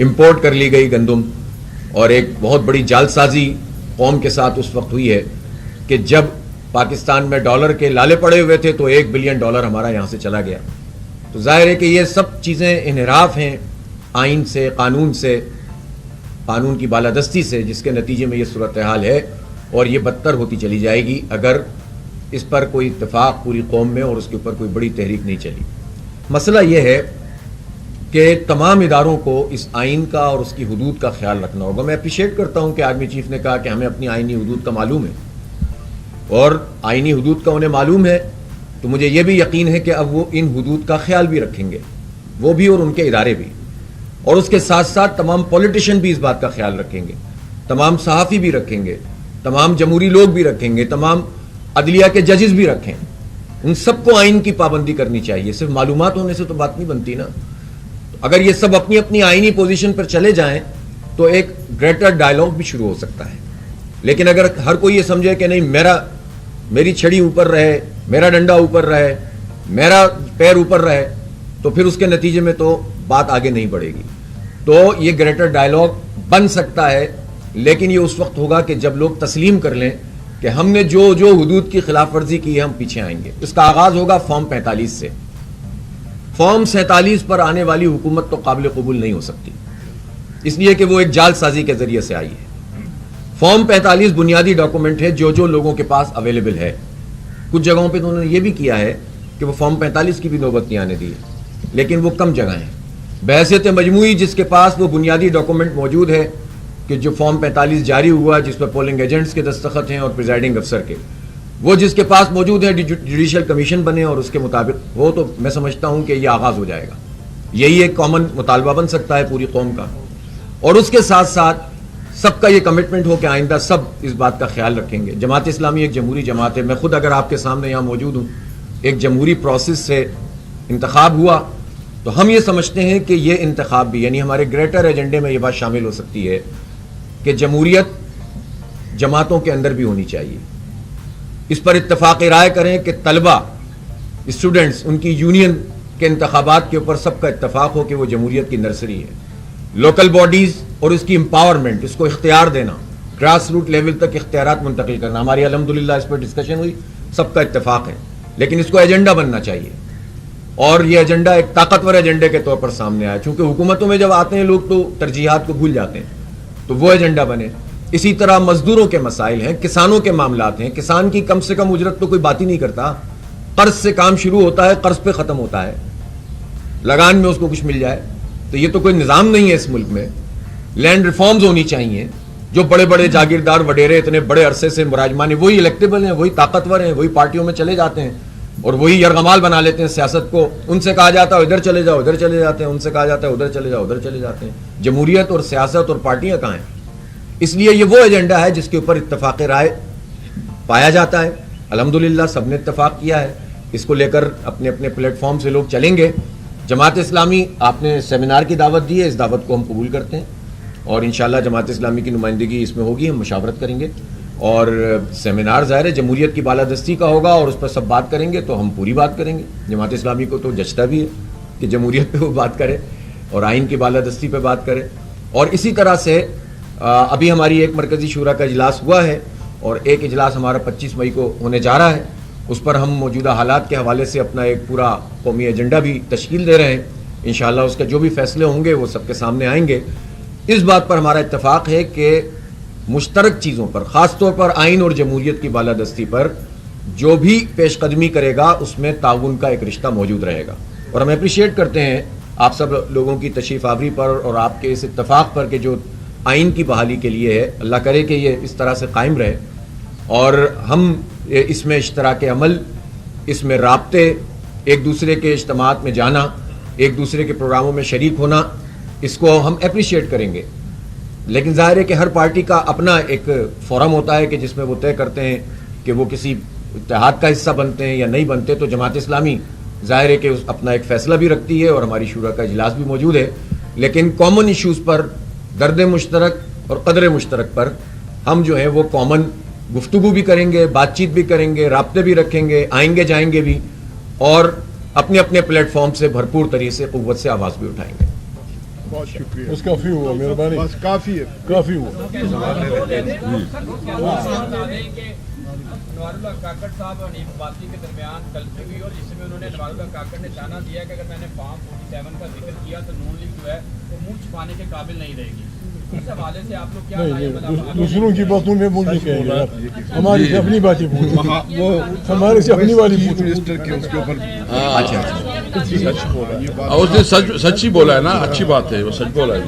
Import کر لی گئی گندم، اور ایک بہت بڑی جال سازی قوم کے ساتھ اس وقت ہوئی ہے کہ جب پاکستان میں ڈالر کے لالے پڑے ہوئے تھے تو $1 بلین ہمارا یہاں سے چلا گیا. تو ظاہر ہے کہ یہ سب چیزیں انحراف ہیں آئین سے، قانون سے، قانون کی بالادستی سے، جس کے نتیجے میں یہ صورتحال ہے، اور یہ بدتر ہوتی چلی جائے گی اگر اس پر کوئی اتفاق پوری قوم میں اور اس کے اوپر کوئی بڑی تحریک نہیں چلی. مسئلہ یہ ہے کہ تمام اداروں کو اس آئین کا اور اس کی حدود کا خیال رکھنا ہوگا. میں اپریشیٹ کرتا ہوں کہ آرمی چیف نے کہا کہ ہمیں اپنی آئینی حدود کا معلوم ہے، اور آئینی حدود کا انہیں معلوم ہے، تو مجھے یہ بھی یقین ہے کہ اب وہ ان حدود کا خیال بھی رکھیں گے، وہ بھی اور ان کے ادارے بھی، اور اس کے ساتھ ساتھ تمام پولیٹیشین بھی اس بات کا خیال رکھیں گے، تمام صحافی بھی رکھیں گے، تمام جمہوری لوگ بھی رکھیں گے، تمام عدلیہ کے ججز بھی رکھیں. ان سب کو آئین کی پابندی کرنی چاہیے. صرف معلومات ہونے سے تو بات نہیں بنتی نا. اگر یہ سب اپنی اپنی آئینی پوزیشن پر چلے جائیں تو ایک گریٹر ڈائلاگ بھی شروع ہو سکتا ہے. لیکن اگر ہر کوئی یہ سمجھے کہ نہیں میری چھڑی اوپر رہے، میرا ڈنڈا اوپر رہے، میرا پیر اوپر رہے، تو پھر اس کے نتیجے میں تو بات آگے نہیں بڑھے گی. تو یہ گریٹر ڈائلاگ بن سکتا ہے، لیکن یہ اس وقت ہوگا کہ جب لوگ تسلیم کر لیں کہ ہم نے جو حدود کی خلاف ورزی کی ہے ہم پیچھے آئیں گے. اس کا آغاز ہوگا فارم 45 سے. فارم 47 پر آنے والی حکومت تو قابل قبول نہیں ہو سکتی، اس لیے کہ وہ ایک جال سازی کے ذریعے سے آئی ہے. فارم 45 بنیادی ڈاکومنٹ ہے جو لوگوں کے پاس اویلیبل ہے. کچھ جگہوں پہ تو انہوں نے یہ بھی کیا ہے کہ وہ فارم 45 کی بھی نوبت نہیں آنے دی ہے، لیکن وہ کم جگہ ہیں. بحیثیت مجموعی جس کے پاس وہ بنیادی ڈاکومنٹ موجود ہے کہ جو فارم 45 جاری ہوا جس پر پولنگ ایجنٹس کے دستخط ہیں اور پریزائڈنگ افسر کے، وہ جس کے پاس موجود ہے جوڈیشل کمیشن بنے اور اس کے مطابق ہو، تو میں سمجھتا ہوں کہ یہ آغاز ہو جائے گا. یہی ایک کامن مطالبہ بن سکتا ہے پوری قوم کا، اور اس کے ساتھ ساتھ سب کا یہ کمٹمنٹ ہو کہ آئندہ سب اس بات کا خیال رکھیں گے. جماعت اسلامی ایک جمہوری جماعت ہے. میں خود اگر آپ کے سامنے یہاں موجود ہوں، ایک جمہوری پروسیس سے انتخاب ہوا، تو ہم یہ سمجھتے ہیں کہ یہ انتخاب بھی، یعنی ہمارے گریٹر ایجنڈے میں یہ بات شامل ہو سکتی ہے کہ جمہوریت جماعتوں کے اندر بھی ہونی چاہیے. اس پر اتفاق رائے کریں کہ طلبہ، اسٹوڈنٹس، ان کی یونین کے انتخابات کے اوپر سب کا اتفاق ہو کہ وہ جمہوریت کی نرسری ہے. لوکل باڈیز اور اس کی امپاورمنٹ، اس کو اختیار دینا، گراس روٹ لیول تک اختیارات منتقل کرنا، ہماری الحمدللہ اس پر ڈسکشن ہوئی، سب کا اتفاق ہے، لیکن اس کو ایجنڈا بننا چاہیے. اور یہ ایجنڈا ایک طاقتور ایجنڈے کے طور پر سامنے آیا، چونکہ حکومتوں میں جب آتے ہیں لوگ تو ترجیحات کو بھول جاتے ہیں، تو وہ ایجنڈا بنے. اسی طرح مزدوروں کے مسائل ہیں، کسانوں کے معاملات ہیں. کسان کی کم سے کم اجرت تو کوئی بات ہی نہیں کرتا. قرض سے کام شروع ہوتا ہے، قرض پہ ختم ہوتا ہے، لگان میں اس کو کچھ مل جائے. تو یہ تو کوئی نظام نہیں ہے اس ملک میں. لینڈ ریفارمز ہونی چاہیے. جو بڑے بڑے جاگیردار وڈیرے اتنے بڑے عرصے سے مراجمان ہیں، وہی الیکٹیبل ہیں، وہی طاقتور ہیں، وہی پارٹیوں میں چلے جاتے ہیں اور وہی یرغمال بنا لیتے ہیں سیاست کو. ان سے کہا جاتا ہے ادھر چلے جاؤ، ادھر چلے جاتے ہیں. ان سے کہا جاتا ہے ادھر چلے جاؤ، ادھر چلے جاتے ہیں. جمہوریت اور سیاست اور پارٹیاں کہاں ہیں؟ اس لیے یہ وہ ایجنڈا ہے جس کے اوپر اتفاق رائے پایا جاتا ہے. الحمدللہ سب نے اتفاق کیا ہے. اس کو لے کر اپنے اپنے پلیٹ فارم سے لوگ چلیں گے. جماعت اسلامی، آپ نے سیمینار کی دعوت دی ہے، اس دعوت کو ہم قبول کرتے ہیں، اور انشاءاللہ جماعت اسلامی کی نمائندگی اس میں ہوگی. ہم مشاورت کریں گے، اور سیمینار ظاہر ہے جمہوریت کی بالادستی کا ہوگا، اور اس پر سب بات کریں گے تو ہم پوری بات کریں گے. جماعت اسلامی کو تو جچتا بھی ہے کہ جمہوریت پہ وہ بات کرے اور آئین کی بالادستی پہ بات کرے. اور اسی طرح سے ابھی ہماری ایک مرکزی شورا کا اجلاس ہوا ہے، اور ایک اجلاس ہمارا 25 مئی کو ہونے جا رہا ہے. اس پر ہم موجودہ حالات کے حوالے سے اپنا ایک پورا قومی ایجنڈا بھی تشکیل دے رہے ہیں. انشاءاللہ اس کے جو بھی فیصلے ہوں گے وہ سب کے سامنے آئیں گے. اس بات پر ہمارا اتفاق ہے کہ مشترک چیزوں پر، خاص طور پر آئین اور جمہوریت کی بالادستی پر جو بھی پیش قدمی کرے گا اس میں تعاون کا ایک رشتہ موجود رہے گا. اور ہم اپریشیٹ کرتے ہیں آپ سب لوگوں کی تشریف آوری پر اور آپ کے اس اتفاق پر کہ جو آئین کی بحالی کے لیے ہے. اللہ کرے کہ یہ اس طرح سے قائم رہے، اور ہم اس میں اشتراک عمل، اس میں رابطے، ایک دوسرے کے اجتماعات میں جانا، ایک دوسرے کے پروگراموں میں شریک ہونا، اس کو ہم اپریشیٹ کریں گے. لیکن ظاہر ہے کہ ہر پارٹی کا اپنا ایک فورم ہوتا ہے کہ جس میں وہ طے کرتے ہیں کہ وہ کسی اتحاد کا حصہ بنتے ہیں یا نہیں بنتے. تو جماعت اسلامی ظاہر ہے کہ اپنا ایک فیصلہ بھی رکھتی ہے، اور ہماری شورا کا اجلاس بھی موجود ہے. لیکن کامن ایشوز پر، درد مشترک اور قدر مشترک پر ہم جو ہیں وہ کامن گفتگو بھی کریں گے، بات چیت بھی کریں گے، رابطے بھی رکھیں گے، آئیں گے جائیں گے بھی. اور اپنے اپنے پلیٹ فارم سے بھرپور طریقے سے قوت سے آواز بھی اٹھائیں گے. بہت شکریہ. بس کافی ہوا مہربانی. بس کافی ہے. کافی ہوا. نوار اللہ کاکڑ صاحب اور حنیف عباسی کے درمیان کلفی ہوئی اور جس میں انہوں نے نوار اللہ کاکڑ نے چانا دیا کہ اگر میں نے فارم 47 کا ذکر کیا تو نون لیگ جو ہے وہ منہ چھپانے کے قابل نہیں رہے گی. اس حوالے سے آپ لوگ کیا نہیں, دوسروں کی باتوں میں منہ نہیں کہیں گے, ہماری سے اپنی باتیں پوچھیں, وہ ہمارے سے اپنی والی چیف پوچھیں. منسٹر کے اس کے اوپر اچھا سچ بولا. یہ بات اور اس نے سچ ہی بولا ہے نا, اچھی بات ہے, وہ سچ بولا ہے.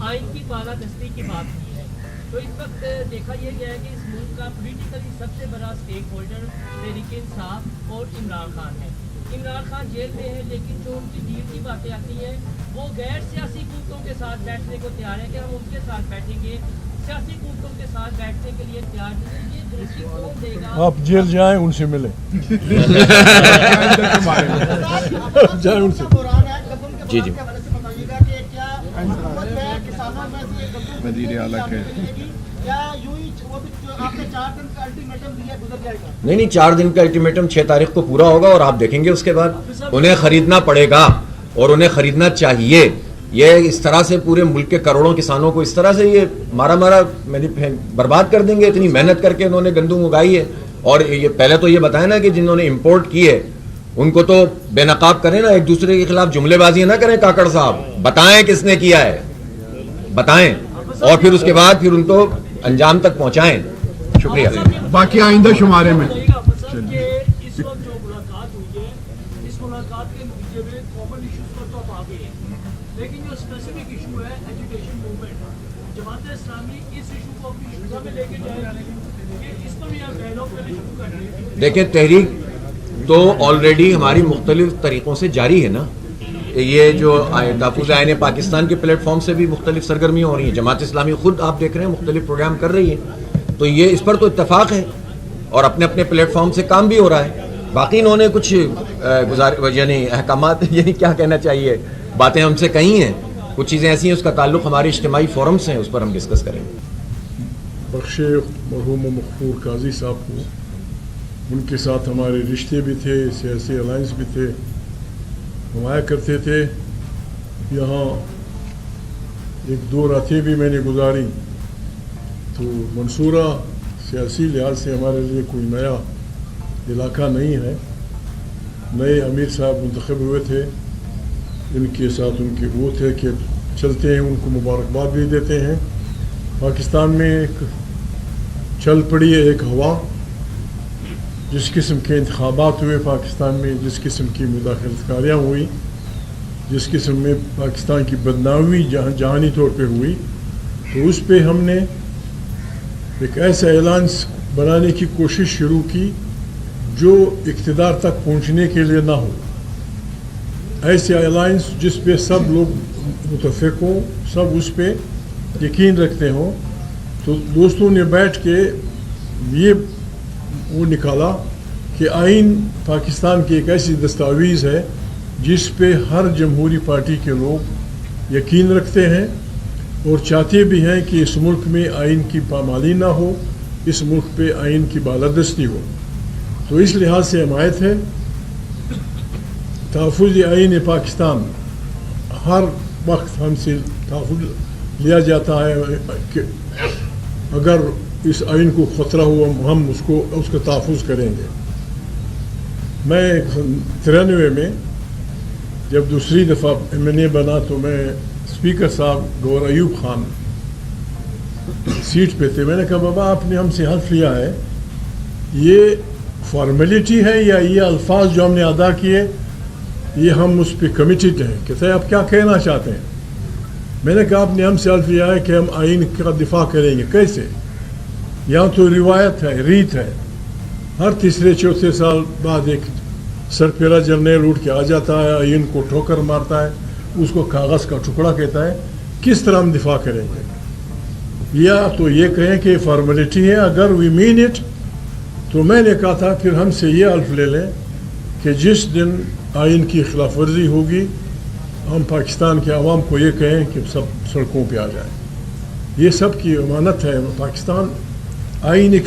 آئین کی بالادستی کی بات کی ہے تو اس وقت دیکھا یہ گیا ہے کہ اس ملک کا پولیٹیکلی سب سے بڑا اسٹیک ہولڈر تحریک انصاف اور عمران خان ہے. عمران خان جیل میں ہے لیکن جو ان کی ڈیل کی باتیں آتی ہیں وہ غیر سیاسی قوتوں کے ساتھ بیٹھنے کو تیار ہے کہ ہم ان کے ساتھ بیٹھیں گے, سیاسی قوتوں کے ساتھ بیٹھنے کے لیے تیار نہیں. یہ گارنٹی کون دے گا؟ آپ جیل جائیں, ان سے ملیں, جائیں ان سے. جی جی وزیر اعلیٰ کے نہیں 4 دن کا الٹیمیٹم 6 تاریخ کو پورا ہوگا اور آپ دیکھیں گے اس کے بعد انہیں خریدنا پڑے گا اور انہیں خریدنا چاہیے. یہ اس طرح سے پورے ملک کے کروڑوں کسانوں کو اس طرح سے یہ مارا برباد کر دیں گے. اتنی محنت کر کے انہوں نے گندم اگائی ہے. اور یہ پہلے تو یہ بتائیں نا کہ جنہوں نے امپورٹ کی ہے ان کو تو بے نقاب کریں نا, ایک دوسرے کے خلاف جملے بازی نہ کریں. کاکڑ صاحب بتائیں کس نے کیا ہے, بتائیں, اور پھر اس کے بعد پھر ان کو انجام تک پہنچائیں. شکریہ. باقی آئندہ شمارے میں اس وقت جو ملاقات ہوئی ہے اس ملاقات کے نتیجے میں کامن ایشوز پر تو آپ آ گئے ہیں, لیکن جو اسپیسیفک ایشو ہے ایجوکیشن موومنٹ, جماعت اسلامی اس ایشو کو اپنی شعبہ میں لے کے جائے کہ اس پر بھی آپ ڈائلاگ کرنے شروع کر رہے ہیں. دیکھیں تحریک تو آلریڈی ہماری مختلف طریقوں سے جاری ہے نا. یہ جو تحفظ آئین پاکستان کے پلیٹ فارم سے بھی مختلف سرگرمیاں ہو رہی ہیں. جماعت اسلامی خود آپ دیکھ رہے ہیں مختلف پروگرام کر رہی ہے, تو یہ اس پر تو اتفاق ہے اور اپنے اپنے پلیٹ فارم سے کام بھی ہو رہا ہے. باقی انہوں نے کچھ یعنی احکامات یعنی کیا کہنا چاہیے باتیں ہم سے کہی ہیں, کچھ چیزیں ایسی ہیں اس کا تعلق ہمارے اجتماعی فورم سے ہیں, اس پر ہم ڈسکس کریں گے. بخش مرحوم مغفور قاضی صاحب کو, ان کے ساتھ ہمارے رشتے بھی تھے, سیاسی الائنس بھی تھے, ہم آیا کرتے تھے یہاں. ایک 2 راتیں بھی میں نے گزاری. تو منصورہ سیاسی لحاظ سے ہمارے لیے کوئی نیا علاقہ نہیں ہے. نئے امیر صاحب منتخب ہوئے تھے, ان کے ساتھ ان کے وہ تھے کہ چلتے ہیں, ان کو مبارکباد بھی دیتے ہیں. پاکستان میں ایک چل پڑی ہے ایک ہوا, جس قسم کے انتخابات ہوئے پاکستان میں, جس قسم کی مداخلت کاریاں ہوئی, جس قسم میں پاکستان کی بدنامی جہانی طور پہ ہوئی, تو اس پہ ہم نے ایک ایسا اعلان بنانے کی کوشش شروع کی جو اقتدار تک پہنچنے کے لیے نہ ہو. ایسے الائنس جس پہ سب لوگ متفق ہوں, سب اس پہ یقین رکھتے ہوں. تو دوستوں نے بیٹھ کے یہ وہ نکالا کہ آئین پاکستان کی ایک ایسی دستاویز ہے جس پہ ہر جمہوری پارٹی کے لوگ یقین رکھتے ہیں اور چاہتے بھی ہیں کہ اس ملک میں آئین کی پامالی نہ ہو, اس ملک پہ آئین کی بالادستی ہو. تو اس لحاظ سے حمایت ہے. تحفظ آئین پاکستان ہر وقت ہم سے تحفظ لیا جاتا ہے کہ اگر اس آئین کو خطرہ ہوا ہم اس کا تحفظ کریں گے. میں 93 میں جب دوسری دفعہ MNA بنا تو میں اسپیکر صاحب گور ایوب خان سیٹ پہ تھے. میں نے کہا بابا آپ نے ہم سے حلف لیا ہے, یہ فارمیلٹی ہے یا یہ الفاظ جو ہم نے ادا کیے یہ ہم اس پہ کمیٹڈ ہیں؟ کہتے ہیں آپ کیا کہنا چاہتے ہیں؟ میں نے کہا آپ نے ہم سے حلف لیا ہے کہ ہم آئین کا دفاع کریں گے. کیسے؟ یہاں تو روایت ہے, ریت ہے, ہر تیسرے چوتھے سال بعد ایک سرپیرا جرنیل اٹھ کے آ جاتا ہے, آئین کو ٹھوکر مارتا ہے, اس کو کاغذ کا ٹکڑا کہتا ہے. کس طرح ہم دفاع کریں گے؟ یا تو یہ کہیں کہ فارمیلٹی ہے, اگر وی مین اٹ. تو میں نے کہا تھا پھر ہم سے یہ حلف لے لیں کہ جس دن آئین کی خلاف ورزی ہوگی ہم پاکستان کے عوام کو یہ کہیں کہ سب سڑکوں پہ آ جائیں. یہ سب کی امانت ہے. پاکستان آئین ایک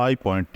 iPoint